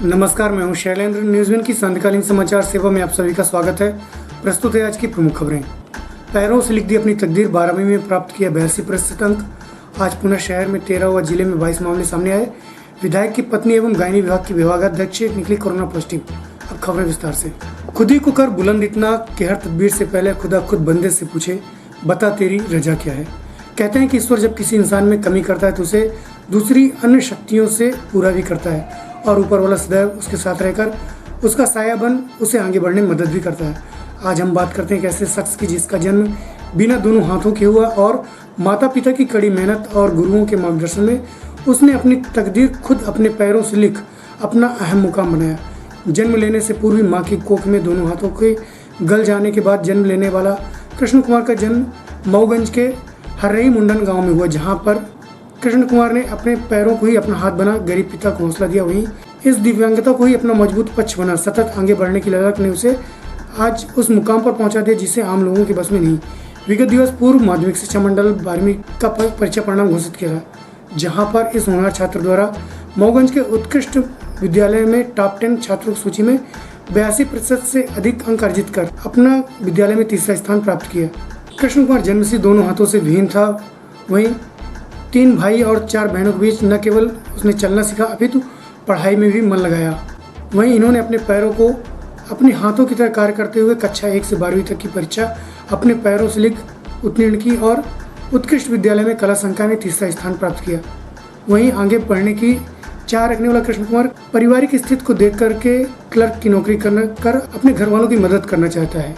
नमस्कार, मैं हूं शैलेंद्र। न्यूज़1 की संध्याकालीन समाचार सेवा में आप सभी का स्वागत है। प्रस्तुत है आज की प्रमुख खबरें। पैरों से लिख दी अपनी तकदीर, 12वीं में प्राप्त किया 82% अंक। आज पुनः शहर में 13 व जिले में 22 मामले सामने आए। विधायक की पत्नी एवं गायनी विभाग की विभागाध्यक्ष निकली कोरोना पॉजिटिव। अब खबरें विस्तार से। खुद ही को कर बुलंद इतना कि हर तदबीर से पहले खुदा खुद बंदे से पूछे, बता तेरी रजा क्या है। कहते हैं कि ईश्वर जब किसी इंसान में कमी करता है तो उसे दूसरी अन्य शक्तियों से पूरा भी करता है और ऊपर वाला सदैव उसके साथ रहकर उसका साया बन उसे आगे बढ़ने में मदद भी करता है। आज हम बात करते हैं एक ऐसे शख्स की जिसका जन्म बिना दोनों हाथों के हुआ और माता पिता की कड़ी मेहनत और गुरुओं के मार्गदर्शन में उसने अपनी तकदीर खुद अपने पैरों से लिख अपना अहम मुकाम बनाया। जन्म लेने से पूर्व ही माँ की कोख में दोनों हाथों के गल जाने के बाद जन्म लेने वाला कृष्ण कुमार का जन्म मऊगंज के हर्रई मुंडन गाँव में हुआ, जहाँ पर कृष्ण कुमार ने अपने पैरों को ही अपना हाथ बना गरीब पिता को हौसला दिया। वहीं इस दिव्यांगता को ही अपना मजबूत पक्ष बना। सतत आगे बढ़ने की ललक ने उसे आज उस मुकाम पर पहुंचा दिया जिसे आम लोगों के बस में नहीं। विगत दिवस पूर्व माध्यमिक शिक्षा मंडल 12वीं का परीक्षा परिणाम घोषित किया, जहां पर इस होनहार छात्र द्वारा मऊगंज के उत्कृष्ट विद्यालय में टॉप 10 छात्रों की सूची में 82% से अधिक अंक अर्जित कर अपना विद्यालय में तीसरा स्थान प्राप्त किया। कृष्ण कुमार जन्म से दोनों हाथों से विहीन था। वहीं 3 भाई और 4 बहनों के बीच न केवल उसने चलना सीखा अपितु पढ़ाई में भी मन लगाया। वहीं इन्होंने अपने पैरों को अपने हाथों की तरह कार्य करते हुए कक्षा 1 से 12वीं तक की परीक्षा अपने पैरों से लिख उत्तीर्ण की और उत्कृष्ट विद्यालय में कला संकाय में तीसरा स्थान प्राप्त किया। वहीं आगे पढ़ने की चाह रखने वाला कृष्ण कुमार पारिवारिक स्थिति को देख करके क्लर्क की नौकरी कर अपने घर वालों की मदद करना चाहता है।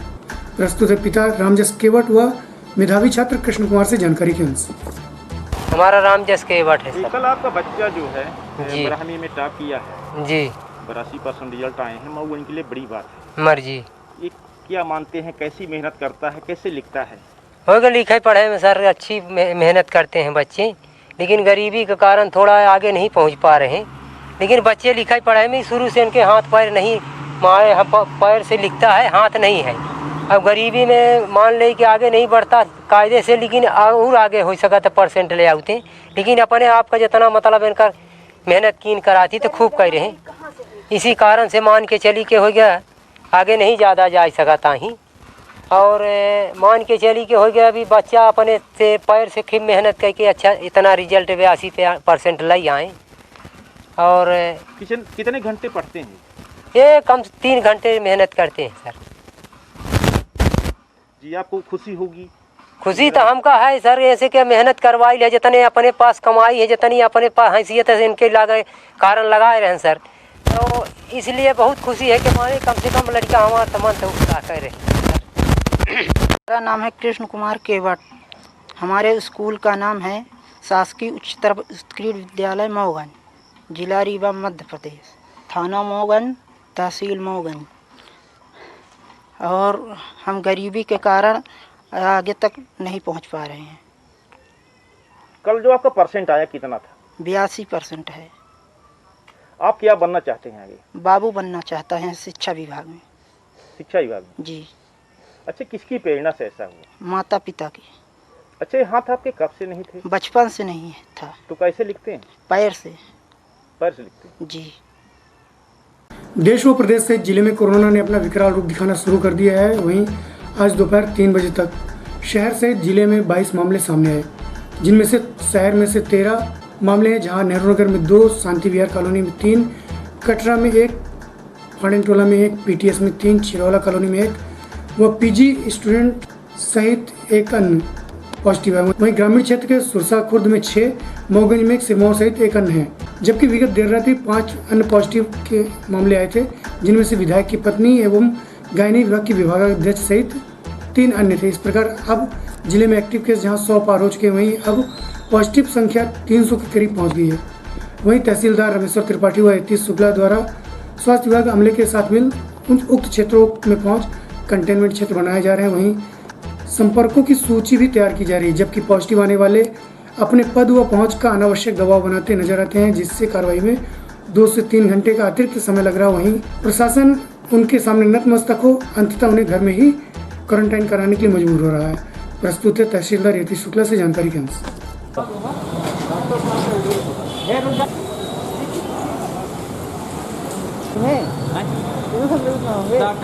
प्रस्तुत है पिता रामजस केवट व मेधावी छात्र कृष्ण कुमार से जानकारी के अनुसार। हमारा रामजस केवट है सर। कल आपका बच्चा जो है 12वीं में टॉप किया है जी, 82% रिजल्ट आए हैं। मऊगंज के लिए बड़ी बात है। मर्जी ये क्या मानते हैं, कैसी मेहनत करता है, कैसे लिखता है? होगा लिखाई पढ़ाई में सर अच्छी मेहनत करते हैं बच्चे, लेकिन गरीबी के कारण थोड़ा आगे नहीं पहुंच पा रहे हैं। लेकिन बच्चे लिखाई पढ़ाई में शुरू से उनके हाथ पैर नहीं, माए पैर से लिखता है, हाथ नहीं है। अब गरीबी में मान ले कि आगे नहीं बढ़ता कायदे से, लेकिन और आगे हो सका तो परसेंट ले आते। लेकिन अपने आप का जितना मतलब इनका मेहनत कीन कराती तो खूब कर रहे। इसी कारण से मान के चली के हो गया आगे नहीं ज़्यादा जा सकता ही। और मान के चली के हो गया अभी बच्चा अपने से पैर से खूब मेहनत करके अच्छा इतना रिजल्ट 82% ले आए। और कितने घंटे पढ़ते हैं? ये कम से 3 घंटे मेहनत करते हैं सर जी। आपको खुशी होगी? खुशी तो हमका है सर, ऐसे क्या मेहनत करवाई है, जितने अपने पास कमाई है, जितनी अपने पास हैसियत है, इनके लगे कारण लगाए रहे सर। तो इसलिए बहुत खुशी है कि हमारे कम से कम लड़का हमारा तमाम तो उत्साह कर रहे। मेरा नाम है कृष्ण कुमार केवट। हमारे स्कूल का नाम है शासकीय उच्चतर उत्कृष्ट विद्यालय मऊगंज, जिला रीवा मध्य प्रदेश, थाना मऊगंज, तहसील मऊगंज। और हम गरीबी के कारण आगे तक नहीं पहुंच पा रहे हैं। कल जो आपका परसेंट आया कितना था? 82% है। आप क्या बनना चाहते हैं आगे? बाबू बनना चाहता है शिक्षा विभाग में। शिक्षा विभाग में? जी। अच्छा, किसकी प्रेरणा से ऐसा हुआ? माता पिता की। अच्छा, ये हाथ आपके कब से नहीं थे? बचपन से नहीं था। तो कैसे लिखते हैं? पैर से। पैर से लिखते हैं? जी। देश व प्रदेश से जिले में कोरोना ने अपना विकराल रूप दिखाना शुरू कर दिया है। वहीं आज दोपहर 3 बजे तक शहर से जिले में 22 मामले सामने आए, जिनमें से शहर में से 13 मामले हैं, जहां नेहरू नगर में 2, शांति विहार कॉलोनी में 3, कटरा में 1, फाड़ेनटोला में 1, पीटीएस में 3, चिरौला कॉलोनी में 1 व पीजी स्टूडेंट सहित 1 अन्य पॉजिटिव है। वहीं ग्रामीण क्षेत्र के सुरसा खुर्द में 6, मऊगंज में 1 सिरमौर सहित 1 अन्य है। जबकि विगत देर रात 5 अन्य पॉजिटिव के मामले आए थे, जिनमें से विधायक की पत्नी एवं गायनी विभाग की विभागाध्यक्ष सहित 3 अन्य थे। इस प्रकार अब जिले में एक्टिव केस जहां 100 पार हो चुके हैं, वहीं अब पॉजिटिव संख्या 300 के करीब पहुंच गई है। वहीं तहसीलदार रमेश्वर त्रिपाठी व यतीश शुक्ला द्वारा स्वास्थ्य विभाग अमले के साथ मिल उक्त क्षेत्रों में पहुंच कंटेनमेंट क्षेत्र बनाए जा रहे हैं। वहीं संपर्कों की सूची भी तैयार की जा रही है, जबकि पॉजिटिव आने वाले अपने पद व पहुंच का अनावश्यक दबाव बनाते नजर आते हैं, जिससे कार्रवाई में 2 से 3 घंटे का अतिरिक्त समय लग रहा है। वहीं प्रशासन उनके सामने नतमस्तक हो अंततः उन्हें घर में ही क्वारंटाइन कराने के लिए मजबूर हो रहा है। प्रस्तुत है तहसीलदार यतीश शुक्ला से जानकारी के अनुसार।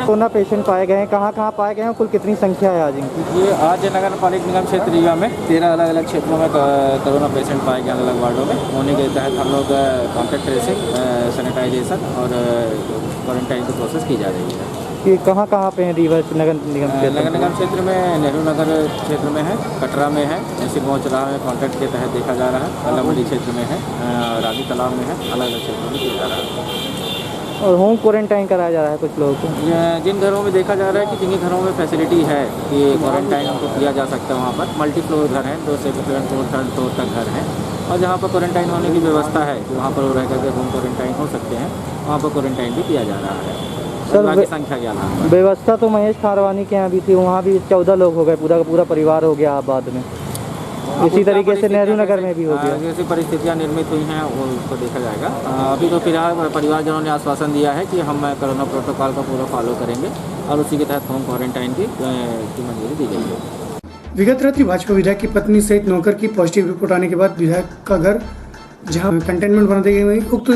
कोरोना पेशेंट पाए गए हैं, कहाँ कहाँ पाए गए हैं, कुल कितनी संख्या है आज इनकी? ये आज नगर पालिक निगम क्षेत्र रीवा में 13 अलग अलग क्षेत्रों में कोरोना पेशेंट पाए गए अलग अलग वार्डों में। होने के तहत हम लोग कॉन्टैक्ट ट्रेसिंग, सैनिटाइजेशन और क्वारंटाइन की प्रोसेस की जा रही है। ये कहाँ कहाँ पे हैं रीवा नगर निगम क्षेत्र? नगर निगम क्षेत्र में नेहरू नगर क्षेत्र में है, कटरा में है, ऐसे पहुँच रहा है, कॉन्टैक्ट के तहत देखा जा रहा है, अल्लामंडी क्षेत्र में है, रानी तालाब में है, अलग अलग क्षेत्रों में किया जा रहा है। और होम क्वारंटाइन कराया जा रहा है कुछ लोगों को? जिन घरों में देखा जा रहा है कि जिनके घरों में फैसिलिटी है कि क्वारंटाइन उनको किया जा सकता है, वहाँ पर मल्टी फ्लोर घर हैं, 2 से 3 फ्लोर 3rd फ्लोर तक घर हैं, और जहाँ पर क्वारंटाइन होने की व्यवस्था है कि वहाँ पर वो रह करके होम क्वारंटाइन हो सकते हैं, वहाँ पर क्वारंटाइन भी किया जा रहा है। सर की संख्या क्या है? व्यवस्था तो महेश खारवानी के यहाँ भी थी, वहाँ भी 14 लोग हो गए, पूरा का पूरा परिवार हो गया बाद में। इसी तरीके से नेहरू नगर में भी हो गया। जैसी परिस्थितियाँ निर्मित हुई हैं वो उसको देखा जाएगा। अभी तो फिलहाल परिवारजनों ने आश्वासन दिया है कि हम कोरोना प्रोटोकॉल का पूरा फॉलो करेंगे और उसी के तहत होम क्वारंटाइन की मंजूरी दी गई है। विगत रात्रि भाजपा विधायक की पत्नी सहित नौकर की पॉजिटिव रिपोर्ट आने के बाद विधायक का घर जहां कंटेनमेंट बना दिए गए, उक्त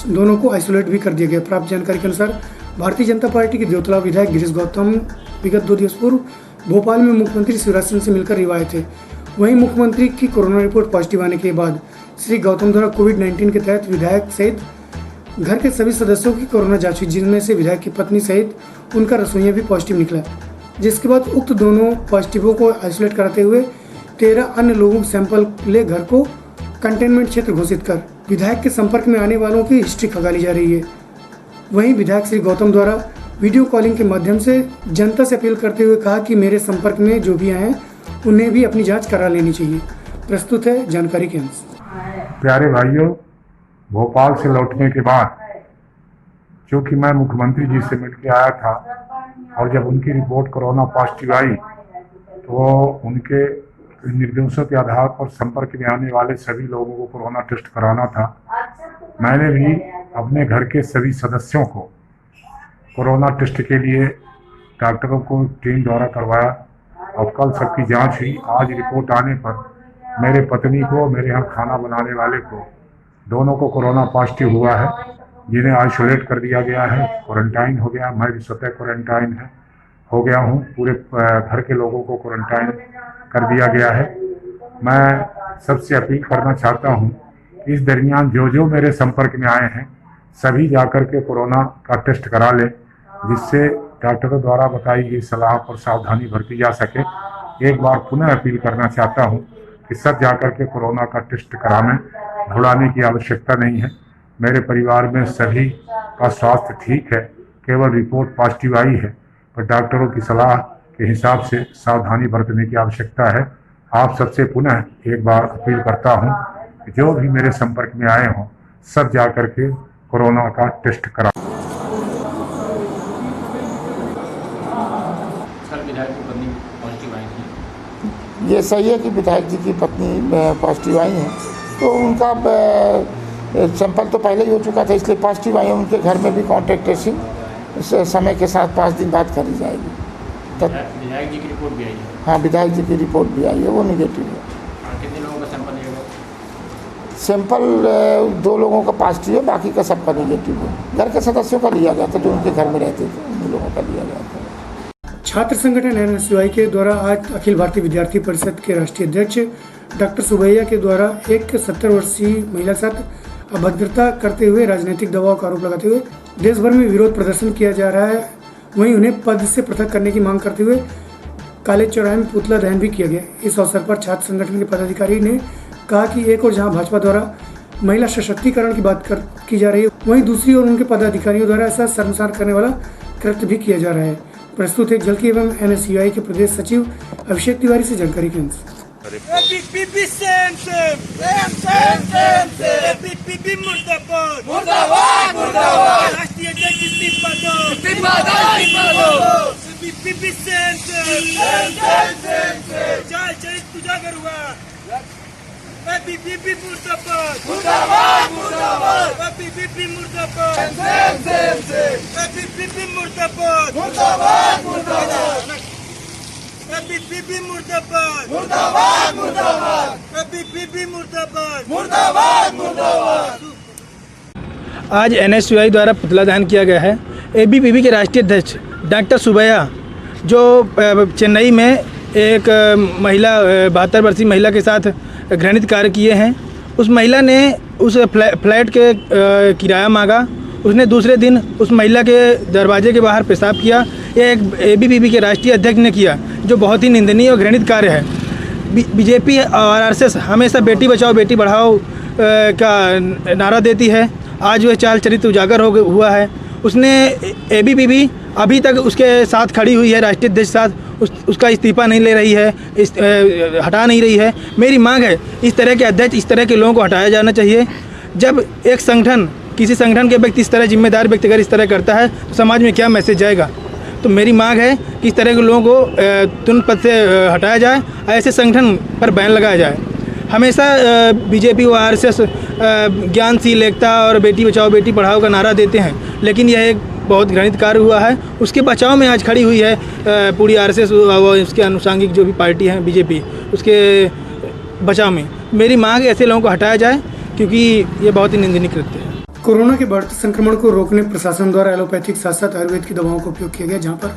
दोनों को आइसोलेट भी कर दिया गया। प्राप्त जानकारी के अनुसार भारतीय जनता पार्टी के देवतला विधायक गिरीश गौतम विगत 2 दिवस पूर्व भोपाल में मुख्यमंत्री शिवराज सिंह से मिलकर रिवा आए थे। वहीं मुख्यमंत्री की कोरोना रिपोर्ट पॉजिटिव आने के बाद श्री गौतम द्वारा कोविड-19 के तहत विधायक सहित घर के सभी सदस्यों की कोरोना जांच हुई, जिनमें से विधायक की पत्नी सहित उनका रसोइया भी पॉजिटिव निकला, जिसके बाद उक्त दोनों पॉजिटिवों को आइसोलेट कराते हुए 13 अन्य लोगों के सैंपल ले घर को कंटेनमेंट क्षेत्र घोषित कर विधायक के संपर्क में आने वालों की हिस्ट्री खंगाली जा रही है। वहीं विधायक श्री गौतम द्वारा वीडियो कॉलिंग के माध्यम से जनता से अपील करते हुए कहा कि मेरे संपर्क में जो भी आए हैं उन्हें भी अपनी जांच करा लेनी चाहिए। प्रस्तुत है जानकारी के अंश। प्यारे भाइयों, भोपाल से लौटने के बाद चूँकि मैं मुख्यमंत्री जी से मिलकर आया था और जब उनकी रिपोर्ट कोरोना पॉजिटिव आई तो उनके निर्देशों के आधार पर संपर्क में आने वाले सभी लोगों को कोरोना टेस्ट कराना था। मैंने भी अपने घर के सभी सदस्यों को कोरोना टेस्ट के लिए डॉक्टरों को टीम द्वारा करवाया और कल सबकी जांच हुई। आज रिपोर्ट आने पर मेरे पत्नी को, मेरे यहाँ खाना बनाने वाले को, दोनों को कोरोना पॉजिटिव हुआ है, जिन्हें आइसोलेट कर दिया गया है, क्वारंटाइन हो गया। मैं भी स्वतः क्वारंटाइन हो गया हूँ। पूरे घर के लोगों को क्वारंटाइन कर दिया गया है। मैं सबसे अपील करना चाहता हूँ इस दरमियान जो मेरे संपर्क में आए हैं सभी जाकर के कोरोना का टेस्ट करा लें, जिससे डॉक्टरों द्वारा बताई गई सलाह पर सावधानी बरती जा सके। एक बार पुनः अपील करना चाहता हूं कि सब जाकर के कोरोना का टेस्ट कराने, घबराने की आवश्यकता नहीं है। मेरे परिवार में सभी का स्वास्थ्य ठीक है, केवल रिपोर्ट पॉजिटिव आई है, पर डॉक्टरों की सलाह के हिसाब से सावधानी बरतने की आवश्यकता है। आप सबसे पुनः एक बार अपील करता हूं कि जो भी मेरे संपर्क में आए हों सब जाकर के कोरोना का टेस्ट करा। ये सही है कि विधायक जी की पत्नी पॉजिटिव आई हैं, तो उनका सैंपल तो पहले ही हो चुका था, इसलिए पॉजिटिव आई है। उनके घर में भी कॉन्टैक्ट ट्रेसिंग समय के साथ 5 दिन बाद करी जाएगी। विधायक जी की रिपोर्ट भी आई है? हाँ, विधायक जी की रिपोर्ट भी आई है, वो निगेटिव है। कितने लोगों का सैंपल लिया गया? सैंपल 2 लोगों का पॉजिटिव है, बाकी का सबका निगेटिव है। घर के सदस्यों का लिया गया था, जो उनके घर में रहते थे उन लोगों का लिया गया था। छात्र संगठन NSUI के द्वारा आज अखिल भारतीय विद्यार्थी परिषद के राष्ट्रीय अध्यक्ष डॉक्टर सुबैया के द्वारा एक 70 वर्षीय महिला के साथ अभद्रता करते हुए राजनीतिक दबाव का आरोप लगाते हुए देश भर में विरोध प्रदर्शन किया जा रहा है। वहीं उन्हें पद से पृथक करने की मांग करते हुए काले चौराहे में पुतला दहन भी किया गया। इस अवसर पर छात्र संगठन के पदाधिकारी ने कहा कि एक और जहां भाजपा द्वारा महिला सशक्तिकरण की बात की जा रही है, वहीं दूसरी ओर उनके पदाधिकारियों द्वारा ऐसा शर्मसार करने वाला कृत्य भी किया जा रहा है। प्रस्तुत है जल की एवं NSUI के प्रदेश सचिव अभिषेक तिवारी से जानकारी के अंश। आज NSUI द्वारा पुतला दहन किया गया है। ABPP के राष्ट्रीय अध्यक्ष डॉक्टर सुबैया जो चेन्नई में एक महिला 72 वर्षीय महिला के साथ घृणित कार्य किए हैं, उस महिला ने उस फ्लैट के किराया मांगा, उसने दूसरे दिन उस महिला के दरवाजे के बाहर पेशाब किया। यह एक ABPP के राष्ट्रीय अध्यक्ष ने किया, जो बहुत ही निंदनीय और घृणित कार्य है। BJP और RSS हमेशा बेटी बचाओ बेटी बढ़ाओ का नारा देती है। आज वह चाल चरित्र उजागर हुआ है। उसने ABPP अभी तक उसके साथ खड़ी हुई है, राष्ट्रीय अध्यक्ष साथ उसका इस्तीफा नहीं ले रही है, हटा नहीं रही है। मेरी मांग है इस तरह के अध्यक्ष, इस तरह के लोगों को हटाया जाना चाहिए। जब एक संगठन, किसी संगठन के व्यक्ति इस तरह जिम्मेदार व्यक्ति अगर इस तरह करता है तो समाज में क्या मैसेज जाएगा। तो मेरी मांग है कि इस तरह के लोगों को तुरंत पद से हटाया जाए, ऐसे संगठन पर बैन लगाया जाए। हमेशा BJP व RSS ज्ञानशील एकता और बेटी बचाओ बेटी पढ़ाओ का नारा देते हैं, लेकिन यह एक बहुत घृणित कार्य हुआ है। उसके बचाव में आज खड़ी हुई है पूरी RSS व उसके अनुषांगिक जो भी पार्टी है BJP, उसके बचाव में मेरी मांग है ऐसे लोगों को हटाया जाए, क्योंकि ये बहुत ही निंदनीय कृत्य है। कोरोना के बढ़ते संक्रमण को रोकने प्रशासन द्वारा एलोपैथिक साथ साथ आयुर्वेद की दवाओं का उपयोग किया गया, जहां पर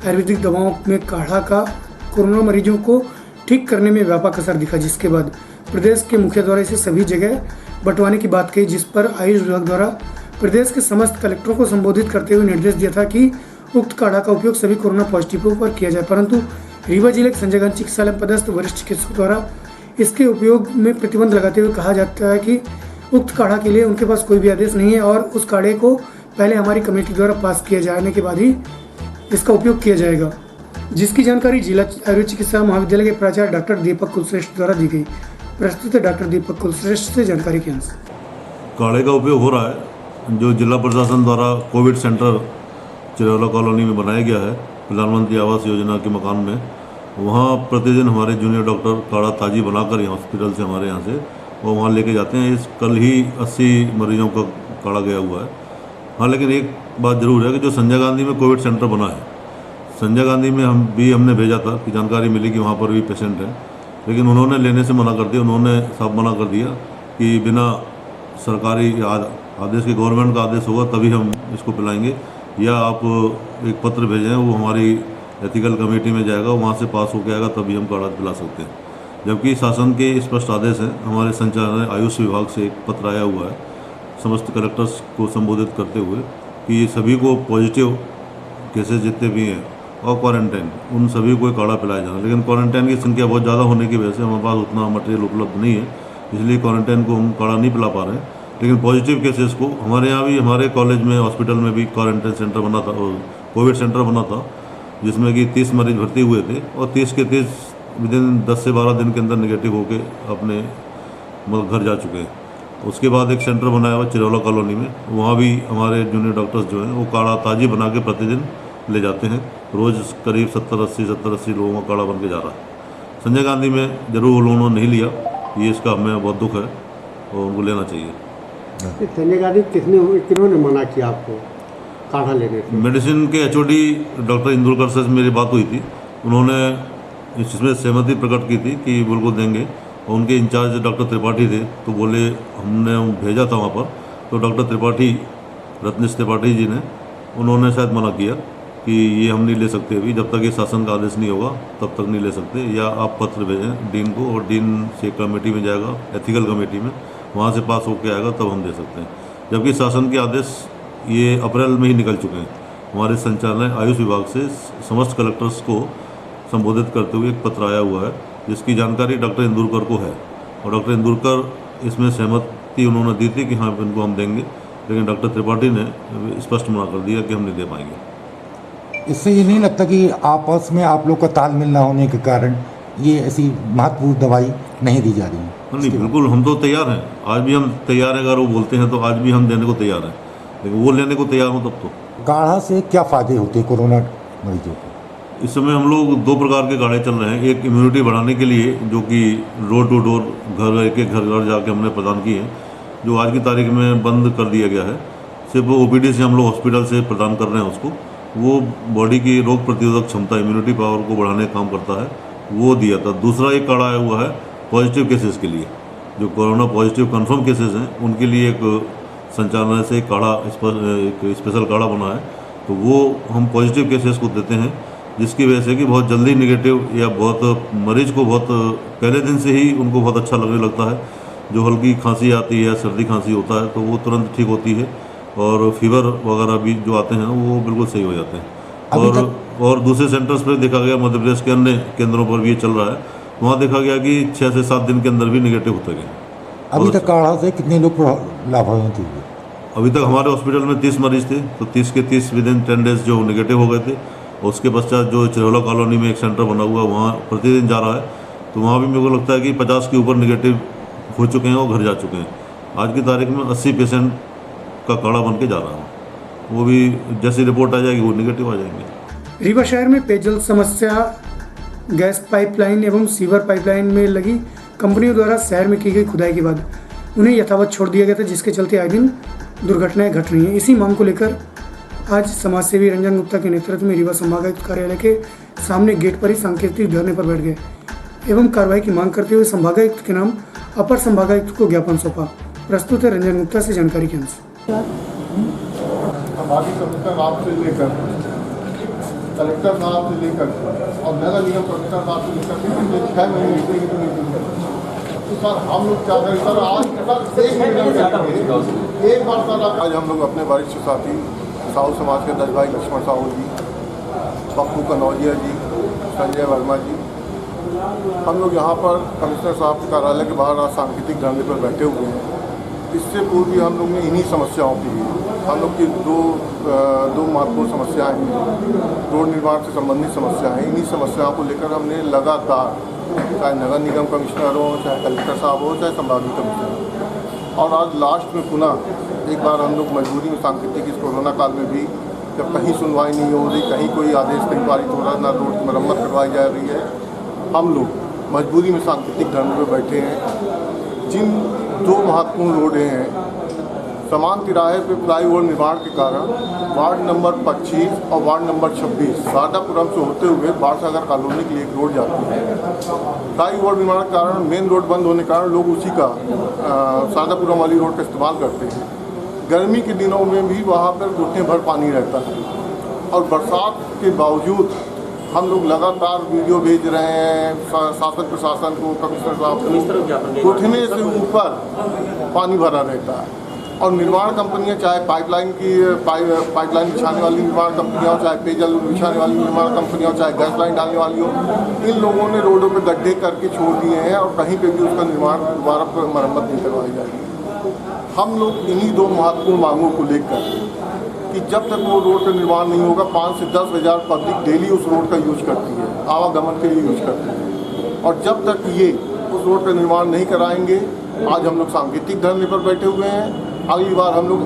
आयुर्वेदिक दवाओं में काढ़ा का कोरोना मरीजों को ठीक करने में व्यापक असर दिखा, जिसके बाद प्रदेश के मुखिया द्वारा इसे सभी जगह बंटवाने की बात कही, जिस पर आयुष विभाग द्वारा प्रदेश के समस्त कलेक्टरों को संबोधित करते हुए निर्देश दिया था कि उक्त काढ़ा का उपयोग सभी कोरोना पॉजिटिवों पर किया जाए। परंतु रीवा जिले के संजय गांधी चिकित्सालय में पदस्थ वरिष्ठ चिकित्सक द्वारा इसके उपयोग में प्रतिबंध लगाते हुए कहा जाता है कि उक्त काढ़ा के लिए उनके पास कोई भी आदेश नहीं है और उस काढ़े को पहले हमारी कमेटी द्वारा पास किया जाने के बाद ही इसका उपयोग किया जाएगा, जिसकी जानकारी जिला आयुर्वेद चिकित्सा महाविद्यालय के प्राचार्य डॉक्टर दीपक कुलश्रेष्ठ द्वारा दी गई। प्रस्तुत है डॉक्टर दीपक कुलश्रेष्ठ से जानकारी के अंश। काढ़े का उपयोग हो रहा है, जो जिला प्रशासन द्वारा कोविड सेंटर चिरौला कॉलोनी में बनाया गया है प्रधानमंत्री आवास योजना के मकान में। वहाँ प्रतिदिन हमारे जूनियर डॉक्टर काढ़ा ताज़ी बनाकर यहाँ हॉस्पिटल से हमारे यहाँ से वो वहाँ लेके जाते हैं। इस कल ही 80 मरीजों का काढ़ा गया हुआ है। हाँ, लेकिन एक बात ज़रूर है कि जो संजय गांधी में कोविड सेंटर बना है, संजय गांधी में हमने भेजा था कि जानकारी मिली कि वहाँ पर भी पेशेंट है, लेकिन उन्होंने लेने से मना कर दिया। उन्होंने साफ मना कर दिया कि बिना सरकारी आदेश के, गवर्नमेंट का आदेश होगा तभी हम इसको पिलाएंगे, या आप एक पत्र भेजें, वो हमारी एथिकल कमेटी में जाएगा, वहाँ से पास होकर आएगा तभी हम काढ़ा पिला सकते हैं। जबकि शासन के स्पष्ट आदेश हैं। हमारे संचालनालय आयुष विभाग से एक पत्र आया हुआ है समस्त कलेक्टर्स को संबोधित करते हुए कि सभी को पॉजिटिव केसेस जितने भी हैं और क्वारंटाइन, उन सभी को काढ़ा पिलाया जाना। लेकिन क्वारंटाइन की संख्या बहुत ज़्यादा होने की वजह से हमारे पास उतना मटेरियल उपलब्ध नहीं है, इसलिए क्वारंटाइन को हम काढ़ा नहीं पिला पा रहे हैं। लेकिन पॉजिटिव केसेस को हमारे यहाँ भी, हमारे कॉलेज में, हॉस्पिटल में भी क्वारंटाइन सेंटर बना था, कोविड सेंटर बना था, जिसमें कि 30 मरीज भर्ती हुए थे और 30 के 30 विदिन 10 से 12 दिन के अंदर नेगेटिव होके अपने घर जा चुके हैं। उसके बाद एक सेंटर बनाया हुआ चिरौला कॉलोनी में, वहाँ भी हमारे जूनियर डॉक्टर्स जो हैं वो काढ़ा ताज़ी बना के प्रतिदिन ले जाते हैं। रोज़ करीब 70-80 लोगों का काढ़ा बन के जा रहा है। संजय गांधी में जरूर उन्होंने नहीं लिया, ये इसका हमें बहुत दुख है और उनको लेना चाहिए। संजय गांधी किन्होंने मना किया आपको काढ़ा लेने से? मेडिसिन के HOD डॉक्टर इंदुलकर से मेरी बात हुई थी, उन्होंने इसमें सहमति प्रकट की थी कि बिल्कुल देंगे। और उनके इंचार्ज डॉक्टर त्रिपाठी थे, तो बोले, हमने भेजा था वहाँ पर, तो डॉक्टर त्रिपाठी, रत्नेश त्रिपाठी जी ने, उन्होंने शायद मना किया कि ये हम नहीं ले सकते अभी, जब तक ये शासन का आदेश नहीं होगा तब तक नहीं ले सकते, या आप पत्र भेजें डीन को और डीन से कमेटी में जाएगा, एथिकल कमेटी में, वहाँ से पास होकर आएगा तब हम दे सकते हैं। जबकि शासन के आदेश ये अप्रैल में ही निकल चुके हैं। हमारे संचालनालय आयुष विभाग से समस्त कलेक्टर्स को संबोधित करते हुए एक पत्र आया हुआ है, जिसकी जानकारी डॉक्टर इंदुरकर को है, और डॉक्टर इंदुरकर इसमें सहमति उन्होंने दी थी कि हाँ इनको हम देंगे, लेकिन डॉक्टर त्रिपाठी ने स्पष्ट मना कर दिया कि हम नहीं दे पाएंगे। इससे ये नहीं लगता कि आपस में आप लोग का तालमेल न होने के कारण ये ऐसी महत्वपूर्ण दवाई नहीं दी जा रही है? नहीं, बिल्कुल हम तो तैयार हैं, आज भी हम तैयार हैं। अगर वो बोलते हैं तो आज भी हम देने को तैयार हैं, लेकिन वो लेने को तैयार हो तब तो। काढ़ा से क्या फ़ायदे होते हैं कोरोना मरीजों को? इस समय हम लोग 2 प्रकार के काढ़े चल रहे हैं। एक इम्यूनिटी बढ़ाने के लिए, जो कि डोर टू डोर, घर एक घर जाके हमने प्रदान किए हैं, जो आज की तारीख में बंद कर दिया गया है। सिर्फ OPD से हम लोग हॉस्पिटल से प्रदान कर रहे हैं उसको। वो बॉडी की रोग प्रतिरोधक क्षमता, इम्यूनिटी पावर को बढ़ाने का काम करता है, वो दिया था। दूसरा एक काढ़ा आया हुआ है पॉजिटिव केसेस के लिए, जो कोरोना पॉजिटिव कंफर्म केसेस हैं, उनके लिए एक संचालनालय से एक स्पेशल काढ़ा बना है, तो वो हम पॉजिटिव केसेस को देते हैं, जिसकी वजह से कि बहुत जल्दी निगेटिव या बहुत मरीज को बहुत पहले दिन से ही उनको बहुत अच्छा लगने लगता है। जो हल्की खांसी आती है या सर्दी खांसी होता है तो वो तुरंत ठीक होती है, और फीवर वगैरह भी जो आते हैं वो बिल्कुल सही हो जाते हैं। और दूसरे सेंटर्स पर देखा गया, मध्य प्रदेश के अन्य केंद्रों पर भी ये चल रहा है, वहाँ देखा गया कि 6 से 7 दिन के अंदर भी निगेटिव होते गए। अभी तक काढ़ा से कितने लोग लाभान्वित हुए? अभी तक हमारे हॉस्पिटल में 30 मरीज थे, तो 30 के 30 विद इन 10 डेज जो नेगेटिव हो गए थे। उसके पश्चात जो चिरौला कॉलोनी में एक सेंटर बना हुआ, वहाँ प्रतिदिन जा रहा है, तो वहाँ भी मेरे को लगता है कि 50 के ऊपर निगेटिव हो चुके हैं और घर जा चुके हैं। आज की तारीख में 80 पेशेंट का काढ़ा बन के जा रहा है, वो भी जैसी रिपोर्ट आ जाएगी वो निगेटिव आ जाएंगे। रीवा शहर में पेयजल समस्या, गैस पाइपलाइन एवं सीवर पाइपलाइन में लगी कंपनियों द्वारा शहर में की गई खुदाई के बाद उन्हें यथावत छोड़ दिया गया था, जिसके चलते आए दिन दुर्घटनाएं घट रही हैं। इसी मांग को लेकर आज समाजसेवी रंजन गुप्ता के नेतृत्व में रीवा संभागायुक्त कार्यालय के सामने गेट पर ही सांकेतिक धरने पर बैठ गए एवं कार्रवाई की मांग करते हुए संभागायुक्त के नाम अपर संभागायुक्त को ज्ञापन सौंपा। प्रस्तुत है रंजन गुप्ता से जानकारी के अनुसार। हमारी कमिश्नर साहब से लेकर कलेक्टर साहब से लेकर और नगर निगम कमिश्नर साहब से लेकर 6 महीने निकलेंगे तो नहीं। तो सर हम लोग क्या करें सर, आज सर एक बार सर आज हम लोग अपने वरिष्ठ साथी साहू समाज के 10 भाई लक्ष्मण साहू जी, पप्पू कनौजिया जी, संजय वर्मा जी, हम लोग यहाँ पर कमिश्नर साहब के कार्यालय के बाहर आज सांकेतिक धरने पर बैठे हुए हैं। इससे पूर्व भी हम लोग ने इन्हीं समस्याओं की, हम लोग की दो महत्वपूर्ण समस्याएं हैं, रोड निर्माण से संबंधित समस्या है। इन्हीं समस्याओं को लेकर हमने लगातार, चाहे नगर निगम कमिश्नर हो, चाहे कलेक्टर साहब हो, चाहे संभागीय कमिश्नर हो, और आज लास्ट में पुनः एक बार हम लोग मजबूरी में सांकेतिक इस कोरोना काल में भी, जब कहीं सुनवाई नहीं हो रही, कहीं कोई आदेश नहीं पारित हो रहा, ना रोड की मरम्मत करवाई जा रही है, हम लोग मजबूरी में सांकेतिक धरने पर बैठे हैं। जिन 2 महत्वपूर्ण रोडें हैं, समान तिराहे पर फ्लाईओवर निर्माण के कारण वार्ड नंबर 25 और वार्ड नंबर 26 शारदापुरम से होते हुए बाणसागर कॉलोनी के लिए एक रोड जाती है। फ्लाईओवर निर्माण के कारण मेन रोड बंद होने के कारण लोग उसी का शारदापुरम वाली रोड का इस्तेमाल करते हैं। गर्मी के दिनों में भी वहाँ पर घुटने भर पानी रहता है, और बरसात के बावजूद हम लोग लगातार वीडियो भेज रहे हैं शासन प्रशासन को, कमिश्नर साहब, घुटने से ऊपर पानी भरा रहता है। और निर्माण कंपनियां, चाहे पाइपलाइन बिछाने वाली निर्माण कंपनियां हो, चाहे पेयजल बिछाने वाली निर्माण कंपनियां हो, चाहे गैस लाइन डालने वाली हो, इन लोगों ने रोडों पे गड्ढे करके छोड़ दिए हैं और कहीं पे भी उसका निर्माण दोबारा मरम्मत नहीं करवाई जाएगी। हम लोग इन्हीं 2 महत्वपूर्ण मांगों को लेकर कि जब तक वो रोड का निर्माण नहीं होगा, 5 से 10 हज़ार पब्लिक डेली उस रोड का यूज करती है, आवागमन के लिए यूज करती है, और जब तक ये उस रोड का निर्माण नहीं कराएंगे, आज हम लोग सांकेतिक धरने पर बैठे हुए हैं। अगली बार हम लोग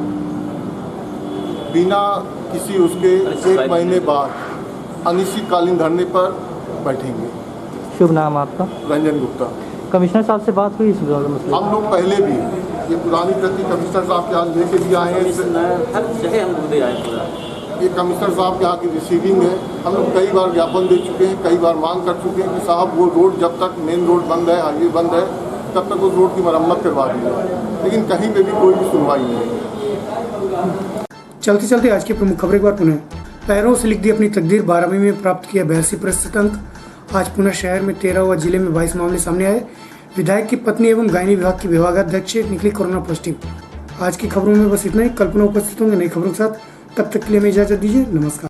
बिना किसी उसके 1 महीने बाद अनिश्चितकालीन धरने पर बैठेंगे। शुभ नाम आपका? रंजन गुप्ता। कमिश्नर साहब से बात हुई इस मसले? हम लोग पहले भी ये पुरानी प्रति कमिश्नर साहब के यहाँ लेके भी आए हैं, ये कमिश्नर साहब के यहाँ की रिसीविंग है। हम लोग कई बार ज्ञापन दे चुके हैं, कई बार मांग कर चुके हैं कि साहब वो रोड जब तक मेन रोड बंद है, हाईवे बंद है, तब तक उस रोड की मरम्मत करवा दी जाए, लेकिन कहीं पे भी कोई भी सुनवाई नहीं है। चलते चलते आज की प्रमुख खबरें एक बार पुनः। पैरों से लिख दी अपनी तकदीर, 12वीं में प्राप्त किया 82% अंक। आज पुनः शहर में 13 व जिले में 22 मामले सामने आए। विधायक की पत्नी एवं गायनी विभाग की विभागाध्यक्ष निकली कोरोना पॉजिटिव। आज की खबरों में बस इतना ही। कल्पना उपस्थित होंगे नई खबरों के साथ, तब तक के लिए हमें इजाजत दीजिए। नमस्कार।